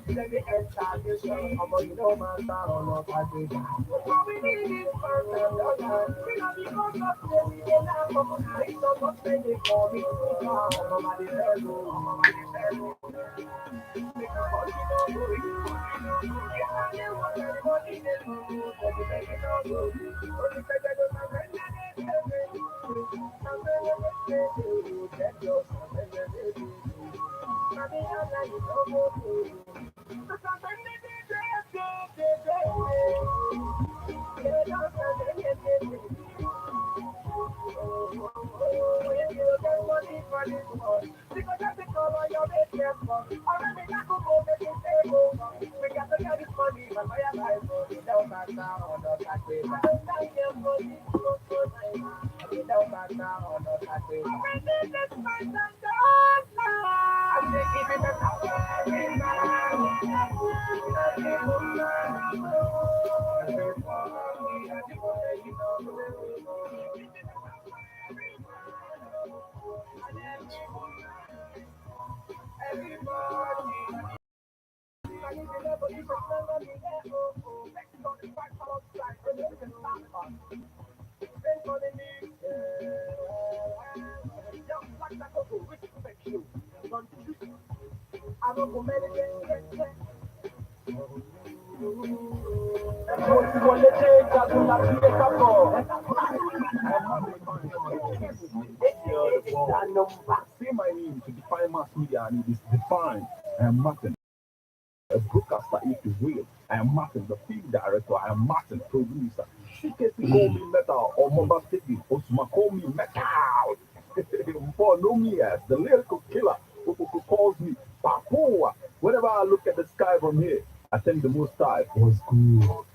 Let me enter this room, I'm on no man, on no party. What we need is first and love. We not because of the we don't have no money, so much money for me. Nobody there, nobody there. Make a money, no go, yeah, they want everybody they know, but they make it no go. Only say they don't have any, get yourself, Money, I'm not go. Say my name to define mass media, and it is defined. I am Martin, a broadcaster if you will. I am Martin, the film director. I am Martin, producer. She can call me metal or mobile TV. Osuma call me metal. For no me as the lyrical killer who calls me Papoa. Whenever I look at the sky from here, I think the most high was good.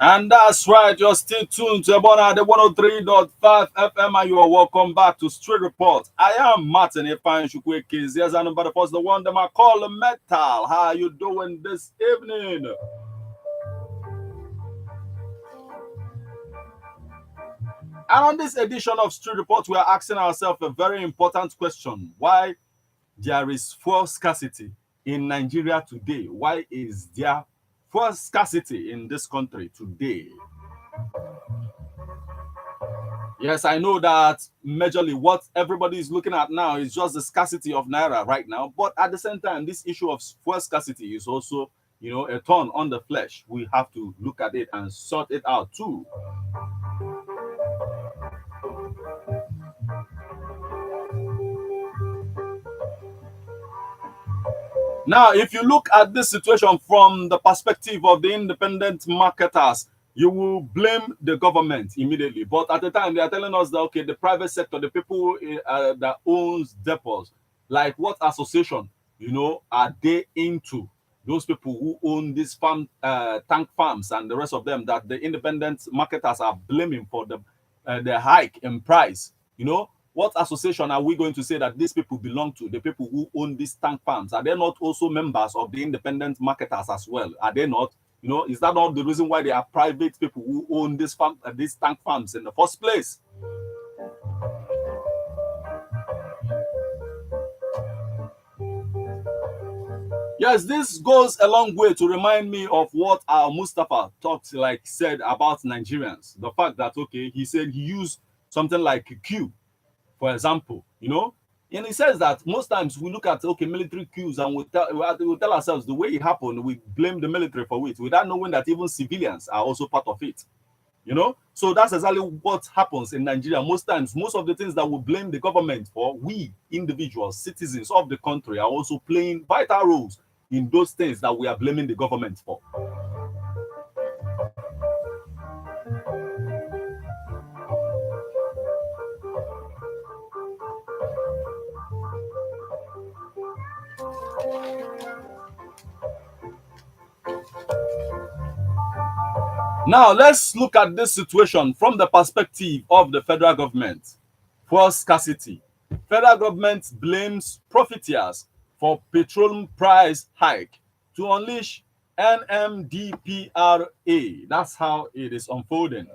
And that's right, you're still tuned to Ebona, the 103.5 FM, and you are welcome back to Street Report. I am Martin Ifan Shukwekis. Yes, and but first the one that I call Metal. How are you doing this evening? And on this edition of Street Report, we are asking ourselves a very important question. Why there is fuel scarcity in Nigeria today? Why is there fuel scarcity in this country today? Yes, I know that majorly what everybody is looking at now is just the scarcity of Naira right now. But at the same time, this issue of fuel scarcity is also, a thorn on the flesh. We have to look at it and sort it out too. Now, if you look at this situation from the perspective of the independent marketers, you will blame the government immediately. But at the time, they are telling us that, okay, the private sector, the people that owns depots, like what association, are they into? Those people who own these tank farms and the rest of them that the independent marketers are blaming for the hike in price, what association are we going to say that these people belong to? The people who own these tank farms, are they not also members of the independent marketers as well? Are they not? Is that not the reason why they are private people who own these tank farms in the first place? Yes, this goes a long way to remind me of what our Mustafa said about Nigerians. The fact that, okay, he said he used something like Q, for example, and he says that most times we look at, okay, military coups and we tell ourselves the way it happened, we blame the military for it without knowing that even civilians are also part of it. So that's exactly what happens in Nigeria. Most times, most of the things that we blame the government for, we individuals, citizens of the country, are also playing vital roles in those things that we are blaming the government for. Now, let's look at this situation from the perspective of the federal government. Fuel scarcity. Federal government blames profiteers for petroleum price hike to unleash NMDPRA. That's how it is unfolding.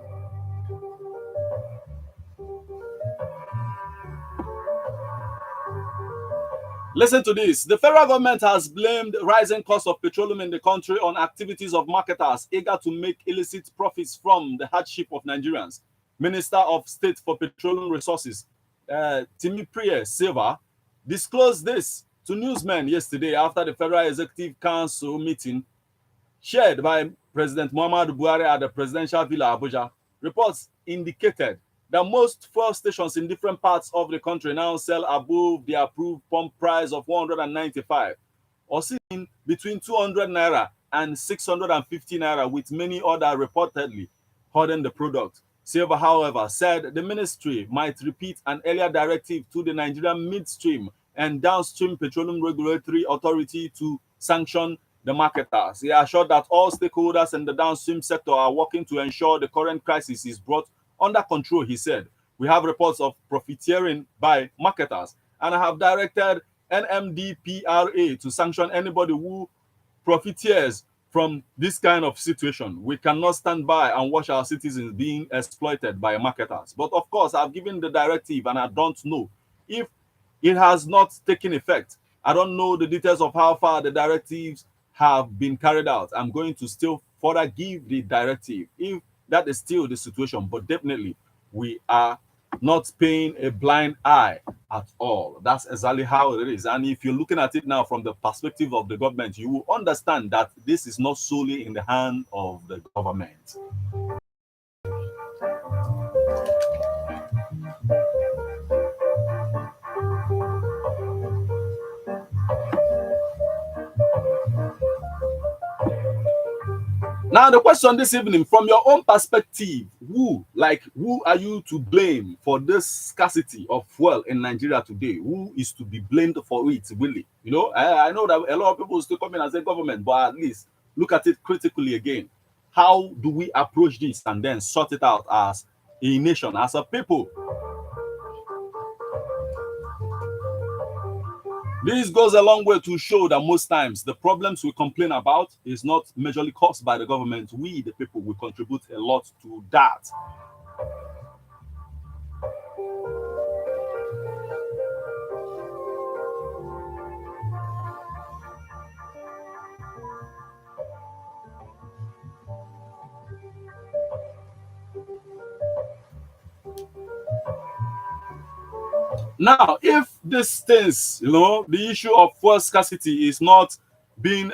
Listen to this. The federal government has blamed rising cost of petroleum in the country on activities of marketers eager to make illicit profits from the hardship of Nigerians. Minister of State for Petroleum Resources, Timi Priya Silva, disclosed this to newsmen yesterday after the Federal Executive Council meeting shared by President Muhammadu Buhari at the presidential villa Abuja. Reports indicated that most fuel stations in different parts of the country now sell above the approved pump price of 195 or sitting between 200 naira and 650 naira, with many other reportedly hoarding the product. Silva, however, said the ministry might repeat an earlier directive to the Nigerian Midstream and Downstream Petroleum Regulatory Authority to sanction the marketers. He assured that all stakeholders in the downstream sector are working to ensure the current crisis is brought under control. He said, we have reports of profiteering by marketers, and I have directed NMDPRA to sanction anybody who profiteers from this kind of situation. We cannot stand by and watch our citizens being exploited by marketers. But of course, I've given the directive and I don't know if it has not taken effect. I don't know the details of how far the directives have been carried out. I'm going to still further give the directive if that is still the situation. But definitely, we are not paying a blind eye at all. That's exactly how it is. And if you're looking at it now from the perspective of the government, you will understand that this is not solely in the hand of the government. Now, the question this evening, from your own perspective, who are you to blame for this scarcity of fuel in Nigeria today? Who is to be blamed for it, really? You know, I know that a lot of people still come in and say government, but at least look at it critically again. How do we approach this and then sort it out as a nation, as a people? This goes a long way to show that most times the problems we complain about is not majorly caused by the government. We, the people, will contribute a lot to that. Now, if these things, the issue of fuel scarcity is not being,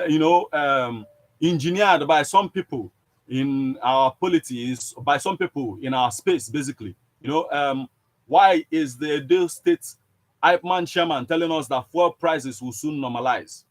engineered by some people in our politics, by some people in our space, basically, why is the Edo State hype man chairman telling us that fuel prices will soon normalize?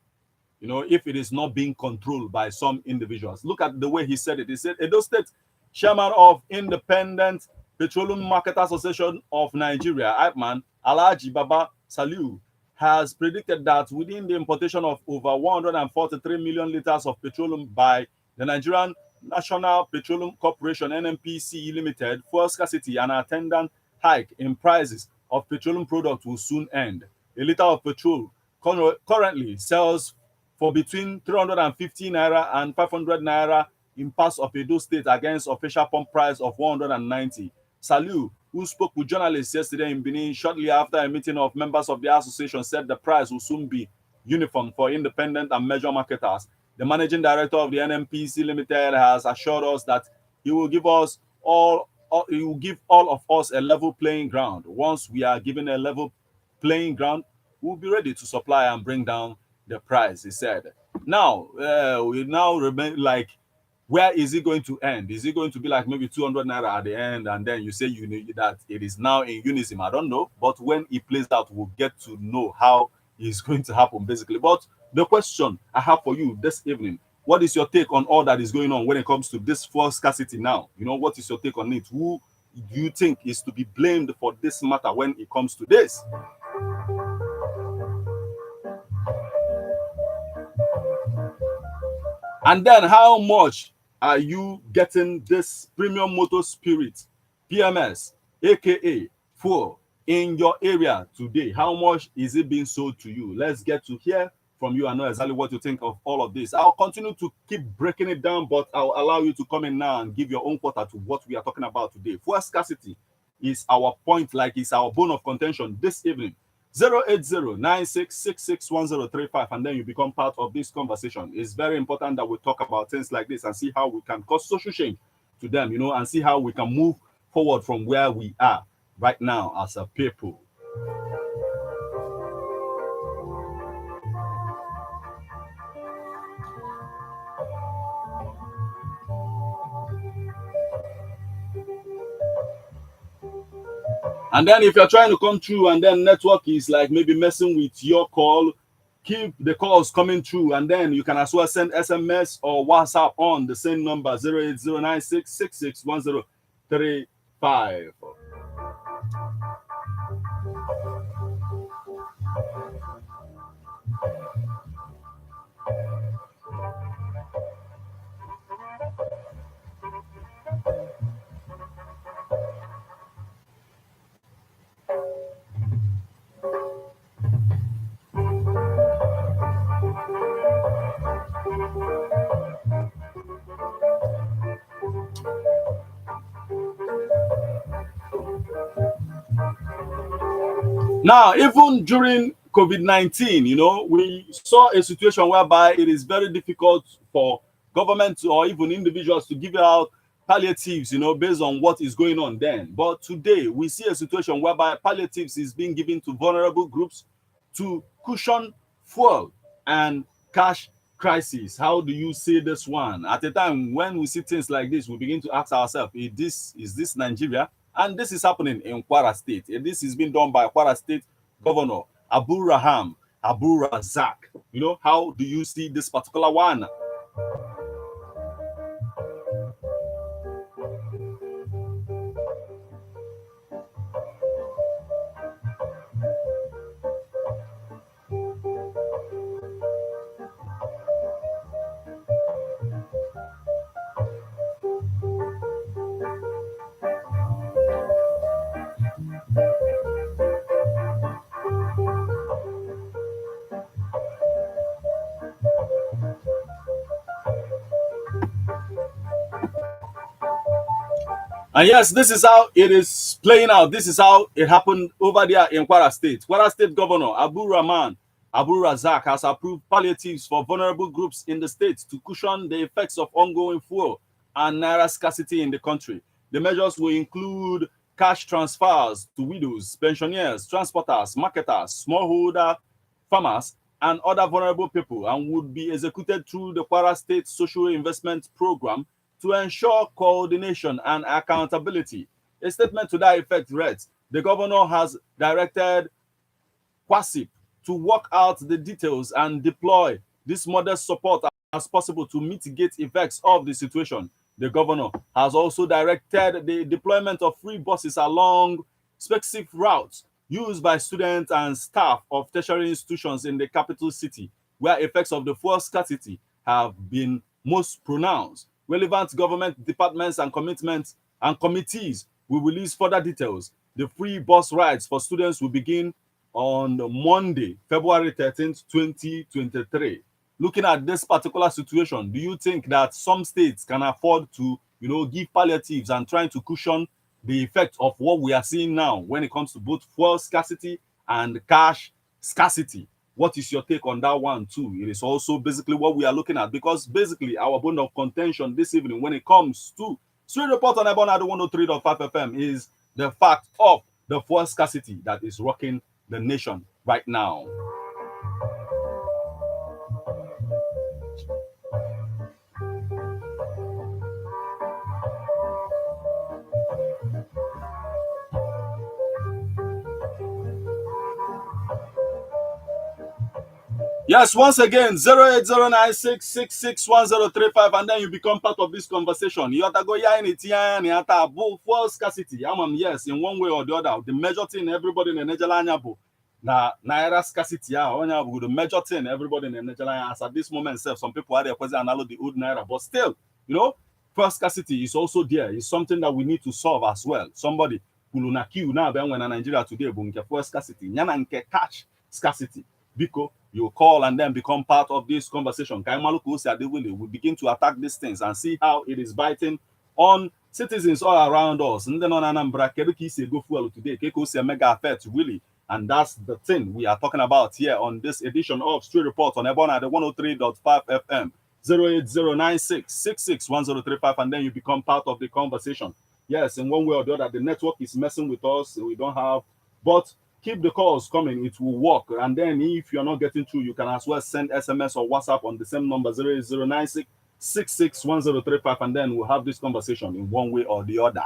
If it is not being controlled by some individuals. Look at the way he said it. He said, Edo State chairman of Independent Petroleum Market Association of Nigeria, IPMAN, Alhaji Baba Saliu, has predicted that within the importation of over 143 million liters of petroleum by the Nigerian National Petroleum Corporation, NMPC Limited, fuel scarcity and attendant hike in prices of petroleum products will soon end. A liter of petrol currently sells for between 350 naira and 500 naira in parts of Edo State against official pump price of 190. Saliu, who spoke with journalists yesterday in Benin shortly after a meeting of members of the association, said the price will soon be uniform for independent and major marketers. The managing director of the NMPC Limited has assured us that he will give us he will give all of us a level playing ground. Once we are given a level playing ground, we'll be ready to supply and bring down the price, he said. Now, we now remain like, where is it going to end? Is it going to be like maybe 200 naira at the end, and then you say you know that it is now in unison? I don't know, but when it plays out, we'll get to know how it's going to happen, basically. But the question I have for you this evening: what is your take on all that is going on when it comes to this fuel scarcity now? What is your take on it? Who do you think is to be blamed for this matter when it comes to this? And then how much are you getting this premium motor spirit, PMS, aka fuel, in your area today? How much is it being sold to you? Let's get to hear from you and know exactly what you think of all of this. I'll continue to keep breaking it down, but I'll allow you to come in now and give your own quarter to what we are talking about today. Fuel scarcity is our point, like it's our bone of contention this evening. 08096661035, and then you become part of this conversation. It's very important that we talk about things like this and see how we can cause social change to them, and see how we can move forward from where we are right now as a people. And then if you're trying to come through and then network is like maybe messing with your call, keep the calls coming through, and then you can as well send SMS or WhatsApp on the same number 08096661035. Now, even during COVID-19, we saw a situation whereby it is very difficult for government or even individuals to give out palliatives, based on what is going on then. But today, we see a situation whereby palliatives is being given to vulnerable groups to cushion fuel and cash crisis. How do you see this one? At a time when we see things like this, we begin to ask ourselves, is this Nigeria? And this is happening in Kwara State. This is being done by Kwara State Governor Abu Raham Abu Razak. How do you see this particular one? And yes, this is how it is playing out. This is how it happened over there in Kwara State. Kwara State Governor Abu Rahman Abu Razak has approved palliatives for vulnerable groups in the state to cushion the effects of ongoing fuel and naira scarcity in the country. The measures will include cash transfers to widows, pensioners, transporters, marketers, smallholder farmers, and other vulnerable people, and would be executed through the Kwara State Social Investment Program to ensure coordination and accountability. A statement to that effect reads, the governor has directed QASIP to work out the details and deploy this modest support as possible to mitigate effects of the situation. The governor has also directed the deployment of free buses along specific routes used by students and staff of tertiary institutions in the capital city, where effects of the fuel scarcity have been most pronounced. Relevant government departments and committees will release further details. The free bus rides for students will begin on Monday, February 13th, 2023. Looking at this particular situation, do you think that some states can afford to, give palliatives and trying to cushion the effect of what we are seeing now when it comes to both fuel scarcity and cash scarcity? What is your take on that one too? It is also basically what we are looking at, because basically our bone of contention this evening when it comes to Street Report on Ebonado 103.5 FM is the fact of the fuel scarcity that is rocking the nation right now. Yes, once again, 08096661035, and then you become part of this conversation. You have to go fuel scarcity. Yes, in one way or the other. The major thing everybody in the Nigeria na naira scarcity. The major thing everybody in the Nigeria as at this moment, some people are there because they analog the old naira, but still, fuel scarcity is also there. It's something that we need to solve as well. Somebody kwuru na queue na-abịa nwe na Nigeria today bụ nke fuel scarcity yana nke cash scarcity. Biko, you call and then become part of this conversation. We begin to attack these things and see how it is biting on citizens all around us. And then on Anambra, kedu ka isi go fuel today? Keko si mega affect really. And that's the thing we are talking about here on this edition of Street Report on Ebona, the 103.5 FM, 08096661035, and then you become part of the conversation. Yes, in one way or the other, the network is messing with us. We don't have, but keep the calls coming. It will work. And then if you're not getting through, you can as well send SMS or WhatsApp on the same number, 08096661035, and then we'll have this conversation in one way or the other.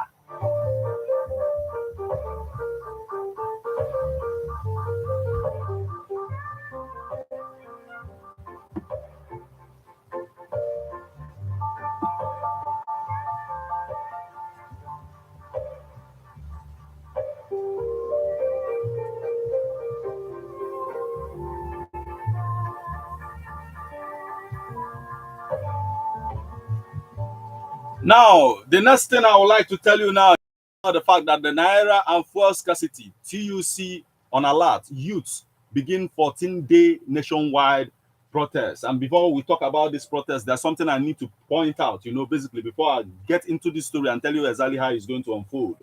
Now, the next thing I would like to tell you now is the fact that the Naira and fuel scarcity, TUC on alert, youths begin 14-day nationwide protest. And before we talk about this protest, there's something I need to point out, basically, before I get into this story and tell you exactly how it's going to unfold.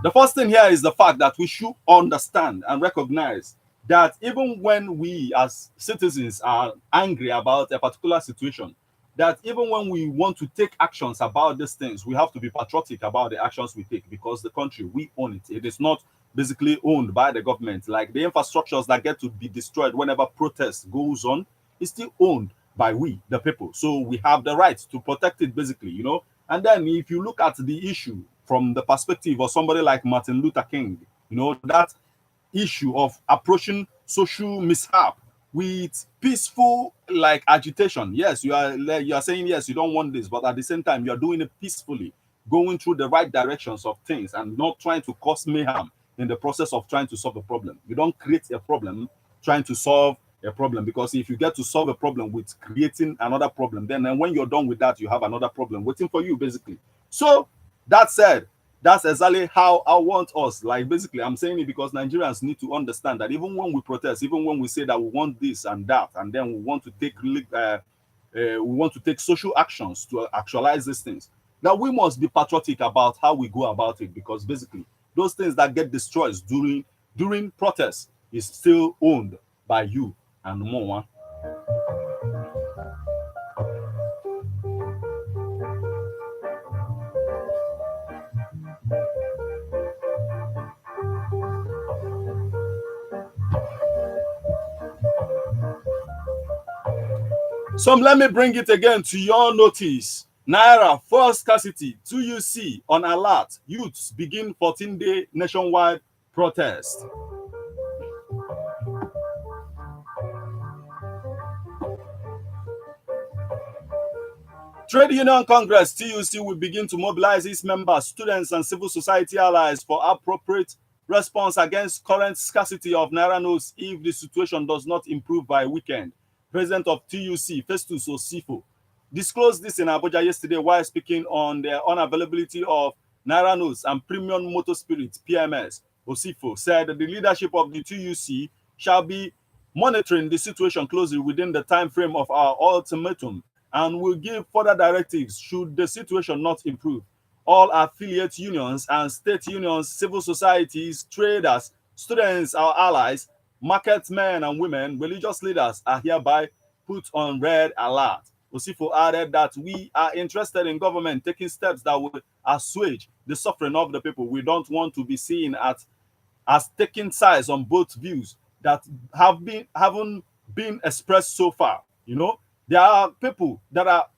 The first thing here is the fact that we should understand and recognize that even when we as citizens are angry about a particular situation, that even when we want to take actions about these things, we have to be patriotic about the actions we take, because the country, we own it. It is not basically owned by the government. Like the infrastructures that get to be destroyed whenever protest goes on is still owned by we, the people. So we have the right to protect it, basically. And then if you look at the issue from the perspective of somebody like Martin Luther King, that issue of approaching social mishap with peaceful agitation. Yes, you are saying yes, you don't want this, but at the same time you're doing it peacefully, going through the right directions of things and not trying to cause mayhem in the process of trying to solve a problem. You don't create a problem trying to solve a problem, because if you get to solve a problem with creating another problem, then when you're done with that, you have another problem waiting for you, basically. So that said, that's exactly how I want us. Basically, I'm saying it because Nigerians need to understand that even when we protest, even when we say that we want this and that, and then we want to take social actions to actualize these things, that we must be patriotic about how we go about it, because basically those things that get destroyed during protests is still owned by you and more. So let me bring it again to your notice. Naira, fuel scarcity, 2UC on alert. Youths begin 14-day nationwide protest. Trade Union Congress, TUC, will begin to mobilize its members, students, and civil society allies for appropriate response against current scarcity of Naira notes if the situation does not improve by weekend. President of TUC, Festus Osifo, disclosed this in Abuja yesterday while speaking on the unavailability of Naira notes and premium motor spirit, PMS. Osifo said that the leadership of the TUC shall be monitoring the situation closely within the time frame of our ultimatum and will give further directives should the situation not improve. All affiliate unions and state unions, civil societies, traders, students, our allies, market men and women, religious leaders are hereby put on red alert. Osifo added that we are interested in government taking steps that will assuage the suffering of the people. We don't want to be seen as taking sides on both views that haven't been expressed so far. There are people that are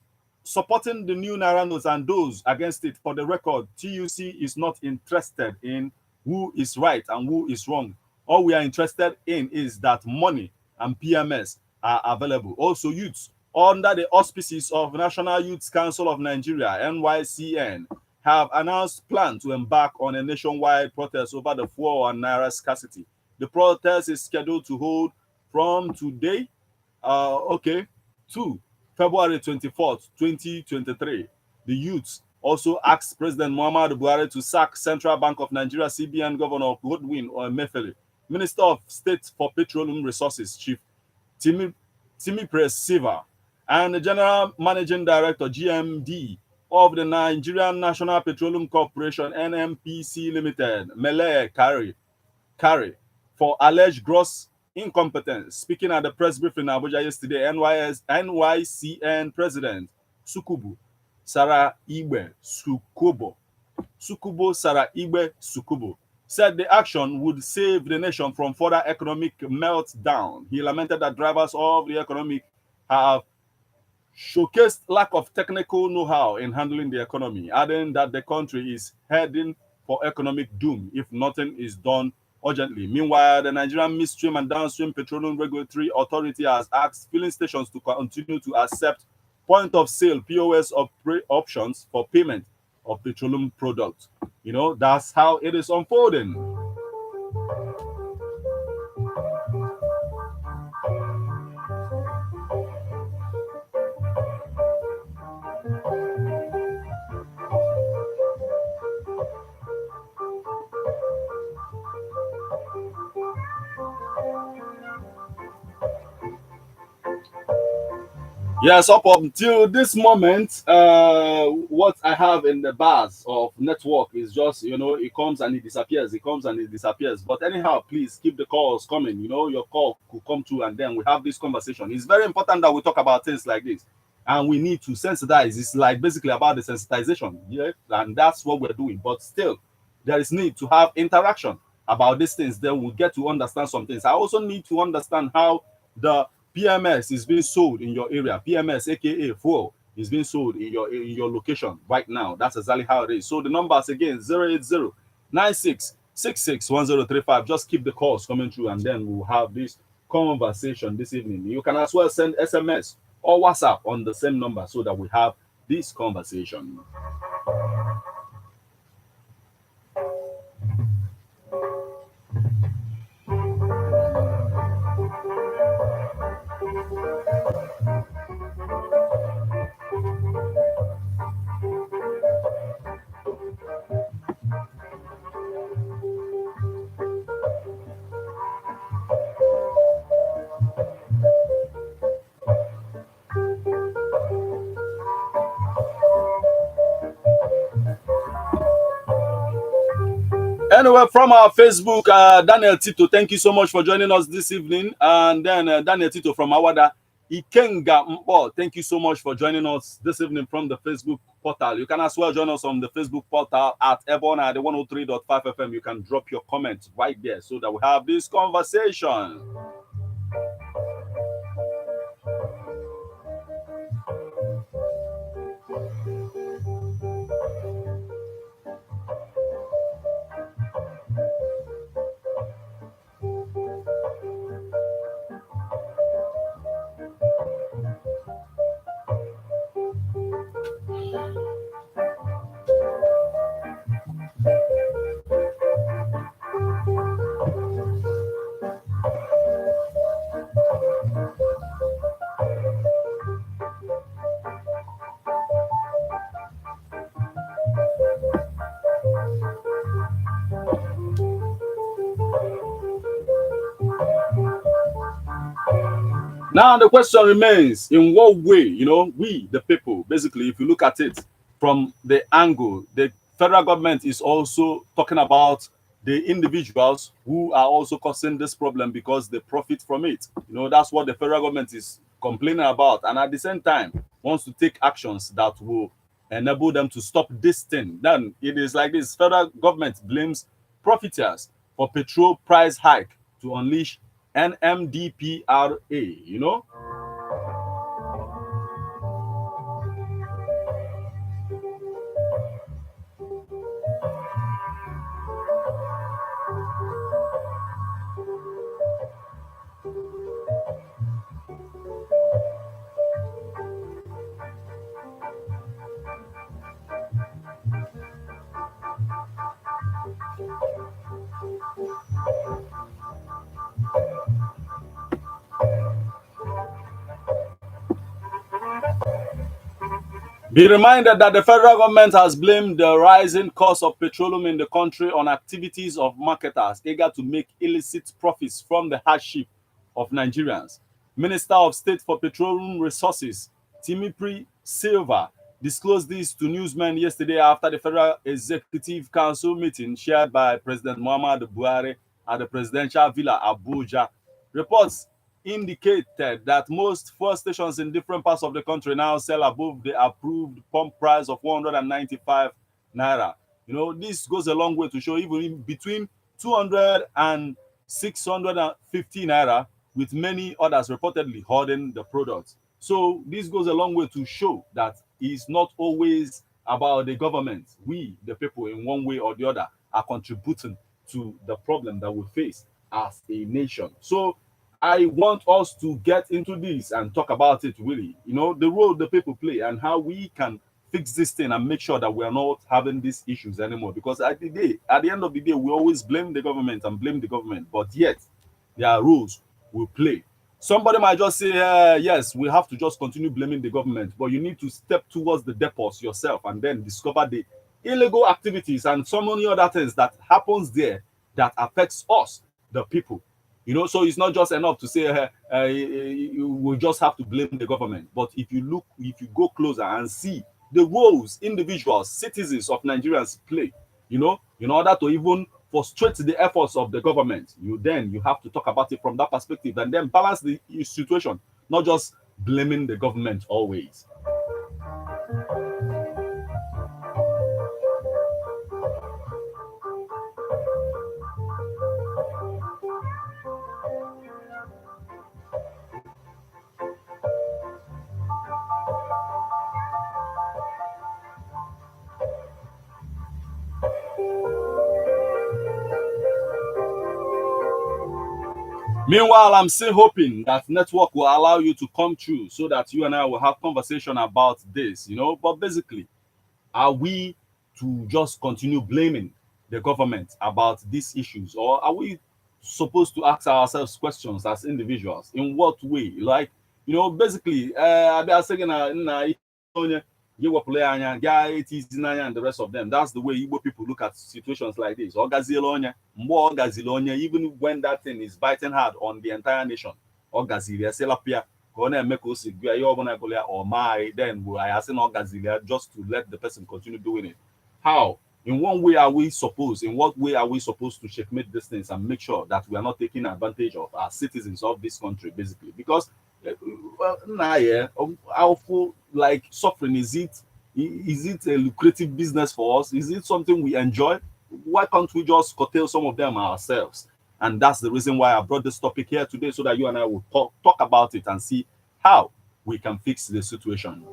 supporting the new Naira notes and those against it. For the record, TUC is not interested in who is right and who is wrong. All we are interested in is that money and PMS are available. Also, youths under the auspices of National Youth Council of Nigeria, NYCN, have announced plan to embark on a nationwide protest over the fuel and Naira scarcity. The protest is scheduled to hold from today, to February 24th, 2023, the youth also asked President Muhammadu Buhari to sack Central Bank of Nigeria CBN Governor Godwin Emefiele, Minister of State for Petroleum Resources Chief Timi Siva, and the General Managing Director GMD of the Nigerian National Petroleum Corporation NMPC Limited, Mele Kari, for alleged gross incompetence. Speaking at the press briefing in Abuja yesterday, NYCN President Sukubu Sarah Igbe Sukubo Sarah Igbe Sukubo said the action would save the nation from further economic meltdown. He lamented that drivers of the economic have showcased lack of technical know-how in handling the economy, adding that the country is heading for economic doom if nothing is done urgently. Meanwhile, the Nigerian Midstream and Downstream Petroleum Regulatory Authority has asked filling stations to continue to accept point-of-sale POS options for payment of petroleum products. You know, that's how it is unfolding. Yes, up until this moment, what I have in the bars of network is just, it comes and it disappears, it comes and it disappears. But anyhow, please keep the calls coming. Your call could come through and then we have this conversation. It's very important that we talk about things like this. And we need to sensitize. It's like basically about the sensitization. Yeah, and that's what we're doing. But still, there is need to have interaction about these things. Then we'll get to understand some things. I also need to understand how the PMS is being sold in your area. PMS, aka fuel, is being sold in your location right now. That's exactly how it is. So the numbers again 080-9666-1035. Just keep the calls coming through, and then we'll have this conversation this evening. You can as well send SMS or WhatsApp on the same number so that we have this conversation. Anyway, from our Facebook, Daniel Tito, thank you so much for joining us this evening. And then Daniel Tito from Awada, Ikenga Mpo, thank you so much for joining us this evening from the Facebook portal. You can as well join us on the Facebook portal at Ebon at the 103.5 FM. You can drop your comments right there so that we have this conversation. Now the question remains, in what way, we, the people, basically, if you look at it from the angle, the federal government is also talking about the individuals who are also causing this problem because they profit from it. That's what the federal government is complaining about. And at the same time, wants to take actions that will enable them to stop this thing. Then it is like this: federal government blames profiteers for petrol price hike to unleash NMDPRA. Be reminded that the federal government has blamed the rising cost of petroleum in the country on activities of marketers eager to make illicit profits from the hardship of Nigerians. Minister of State for Petroleum Resources, Timipri Silva, disclosed this to newsmen yesterday after the Federal Executive Council meeting chaired by President Muhammadu Buhari at the Presidential Villa, Abuja. Reports indicated that most fuel stations in different parts of the country now sell above the approved pump price of 195 naira. This goes a long way to show even between 200 and 650 naira, with many others reportedly hoarding the products. So this goes a long way to show that it's not always about the government. We, the people, in one way or the other, are contributing to the problem that we face as a nation. So I want us to get into this and talk about it really. The role the people play and how we can fix this thing and make sure that we are not having these issues anymore. Because at the end of the day, we always blame the government and blame the government, but yet there are rules we play. Somebody might just say, yes, we have to just continue blaming the government, but you need to step towards the depots yourself and then discover the illegal activities and so many other things that happens there that affects us, the people. So it's not just enough to say we just have to blame the government. But if you go closer and see the roles individuals, citizens of Nigerians play, in order to even frustrate the efforts of the government, you have to talk about it from that perspective and then balance the situation, not just blaming the government always. Meanwhile, I'm still hoping that network will allow you to come through so that you and I will have conversation about this, But basically, are we to just continue blaming the government about these issues, or are we supposed to ask ourselves questions as individuals? In what way? Like, basically, I was saying, and the rest of them. That's the way Igbo people look at situations like this. More even when that thing is biting hard on the entire nation. Or my, then I ask just to let the person continue doing it. How? In what way are we supposed to checkmate these things and make sure that we are not taking advantage of our citizens of this country, basically? Because how like suffering, is it a lucrative business for us? Is it something we enjoy? Why can't we just curtail some of them ourselves? And that's the reason why I brought this topic here today, so that you and I will talk about it and see how we can fix the situation.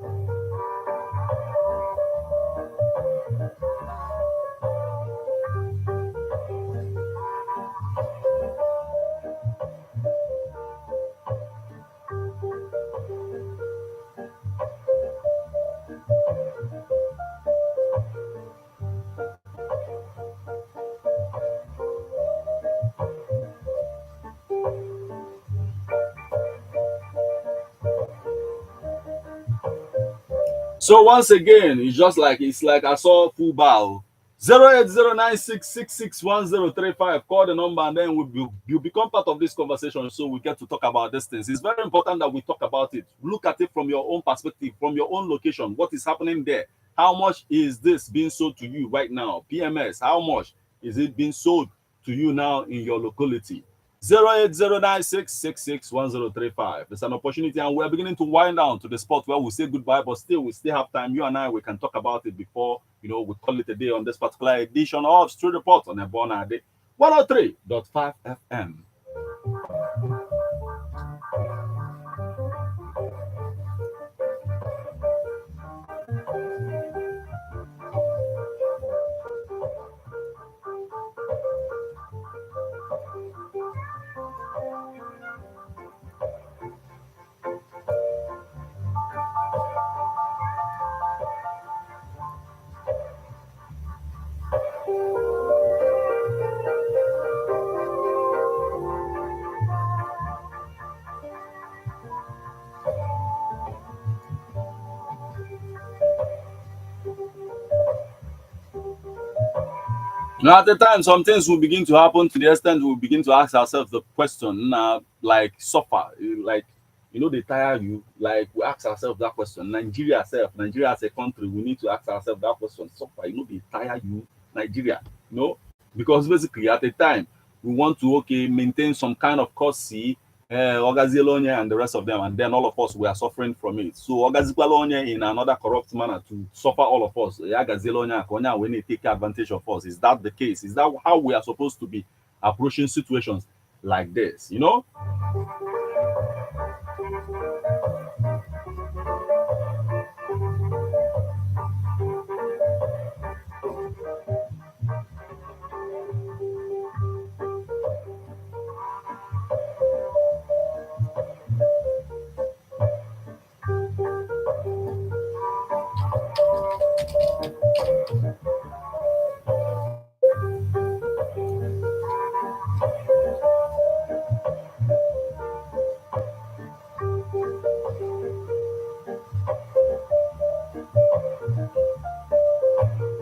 So once again, it's like I saw full bow. 08096661035. Call the number and then you become part of this conversation, so we get to talk about these things. It's very important that we talk about it. Look at it from your own perspective, from your own location. What is happening there? How much is this being sold to you right now? PMS, how much is it being sold to you now in your locality? 08096661035. It's an opportunity, and we're beginning to wind down to the spot where we say goodbye, but still, we still have time. You and I, we can talk about it before, we call it a day on this particular edition of Street Report on Ebona Day 103.5 FM. Now, at the time, some things will begin to happen to the extent we'll begin to ask ourselves the question, like suffer, like, they tire you. Like, we ask ourselves that question. Nigeria as a country, we need to ask ourselves that question. Suffer, they tire you, Nigeria, because basically at the time we want to maintain some kind of courtesy, Ogazielonye and the rest of them, and then all of us we are suffering from it. So Ogazikwalonye in another corrupt manner to suffer all of us. Ogazielonye Akonya when they take advantage of us. Is that the case? Is that how we are supposed to be approaching situations like this?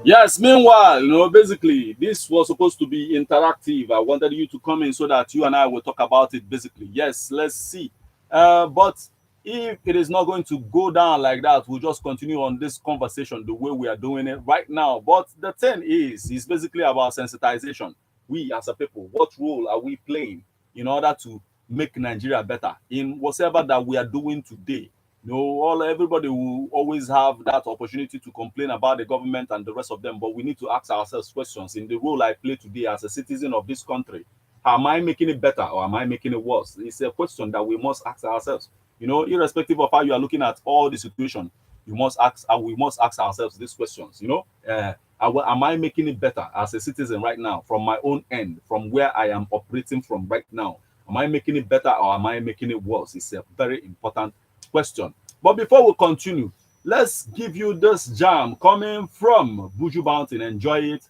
Yes, meanwhile, basically, this was supposed to be interactive. I wanted you to come in so that you and I will talk about it basically. Yes, let's see. But if it is not going to go down like that, we'll just continue on this conversation the way we are doing it right now. But the thing is basically about sensitization. We as a people, what role are we playing in order to make Nigeria better in whatever that we are doing today? All everybody will always have that opportunity to complain about the government and the rest of them, but we need to ask ourselves questions. In the role I play today as a citizen of this country, am I making it better or am I making it worse? It's a question that we must ask ourselves. Irrespective of how you are looking at all the situation, we must ask ourselves these questions. Am I making it better as a citizen right now from my own end, from where I am operating from right now? Am I making it better or am I making it worse? It's a very important question. But before we continue, let's give you this jam coming from Buju Mountain. Enjoy it.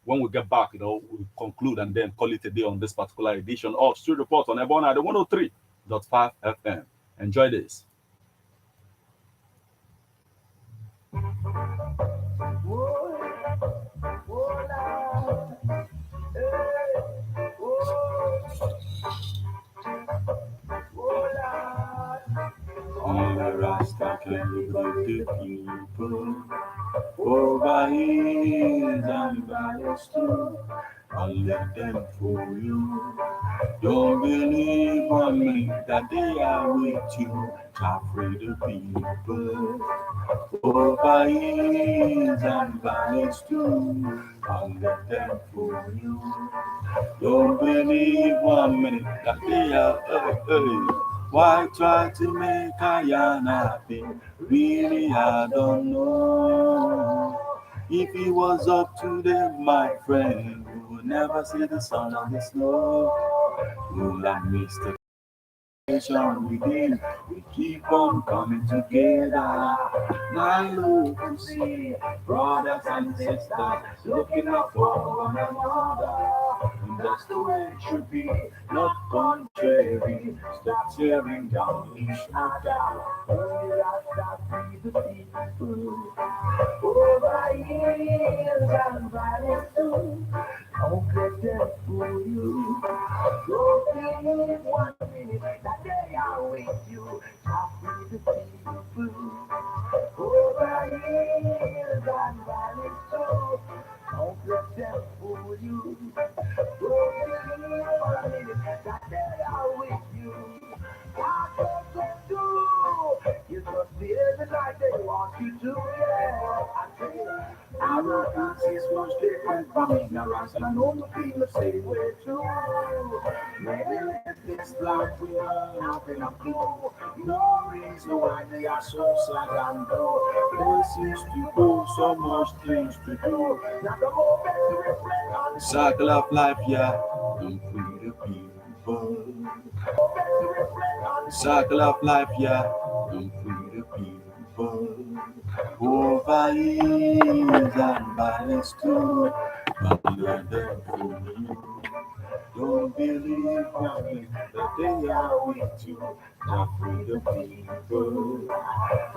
When we get back, we'll conclude and then call it a day on this particular edition of Street Report on Ebona, the 103.5 FM. Enjoy this. All the Rasta can live the people over hills and valleys too. Don't let them fool you. Don't believe on me that they are with you. Free the people over hills and valleys too. Don't let them fool you. Don't believe on me that they are. Why try to make I happy? Really, I don't know. If it was up to them, my friend, we would never see the sun or the snow. Rule and Mr. Within, we keep on coming together. Now look to see brothers and sisters looking out for one another. And that's the way it should be, not contrary. Stop tearing down each other. Only Rasta free the people. Over years and valleys too. Don't let them fool you. Don't believe one minute that they are with you. Stop free the people. Over years and valleys too. Don't let them fool you. Don't believe one minute that they are with you. What does them do? You just live the life they want you to. Yeah, I tell you. Arrogance is much different from ignorance, and I know the feel the same way too. Maybe let this life we are having a clue. No reason why they are so sad and blue. Places to go, so much things to do. Now the moment to reflect on the Circle of life, yeah. and free the people. Circle of life, yeah. And free the people. Over hills and valleys too. Don't let them fool you. Don't believe nothing that they are with you. Not free the people.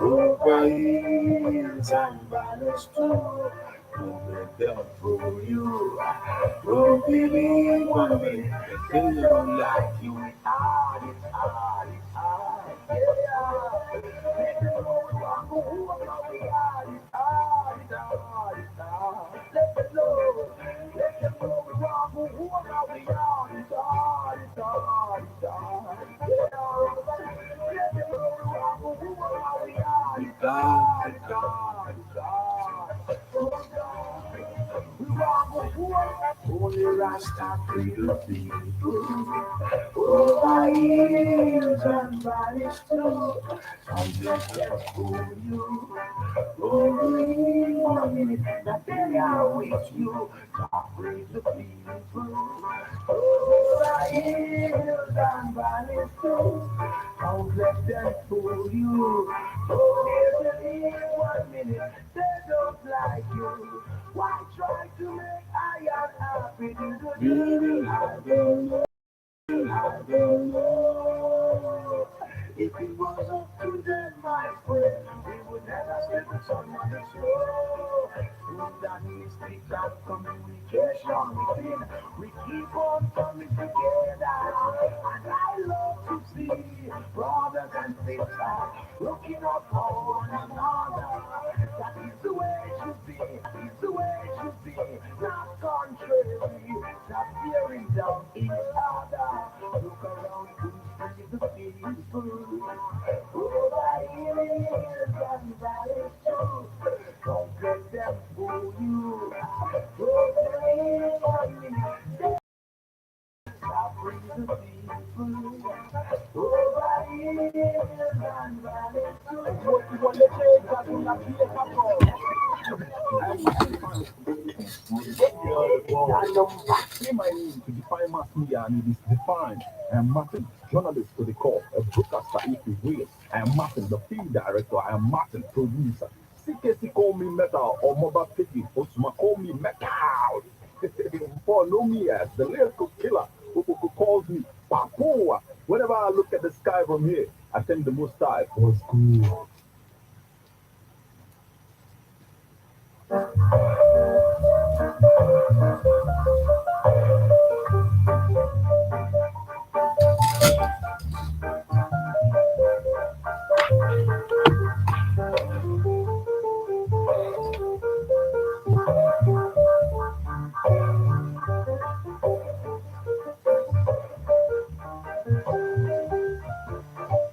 Over hills and valleys too. let them fool you. Don't believe 1 minute. They don't like you. It's hard, it's hard, it's hard. Yeah. Let them know we want to who are we are. It's hard, it's hard, it's hard. Let them know. Let them know we want to who are we are. It's hard, it's hard, it's hard. Yeah. Let them know we want to who are we are. It's hard, it's hard, it's hard. Only Rasta free the people. Over hills and valleys too. Some blessings for you. Only 1 minute that they are with you. God free the people. Over hills and valleys too. Don't let them fool you. Only 1 minute they don't like you. Why try to make I am happy? I don't know. I don't know. If it was up to them, my friend, we would never spend somebody's show. Through that mystic of communication within, we keep on coming together. And I love to see brothers and sisters looking up for one another. That is the way it should be. It's the way it should be. Not contrary, not tearing down each other. Look around, see the people. Over hills and valleys too. Don't let them fool you. Over hills and valleys, stop bringing the people. Over hills and valleys too. What you want to take, I do not take a call. My name to define mass media, and it is defined. I am Martin, journalist to the core, a broadcaster if you will. I am Martin, the film director. I am Martin, producer. CKC call me metal or mobile picking. Osuma call me metal. For no me as the lyrical killer who calls me Papua. Whenever I look at the sky from here, I think the most high was good.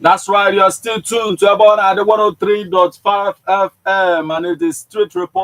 That's right, you're still tuned to about at the 103.5 FM, and it is Street Report.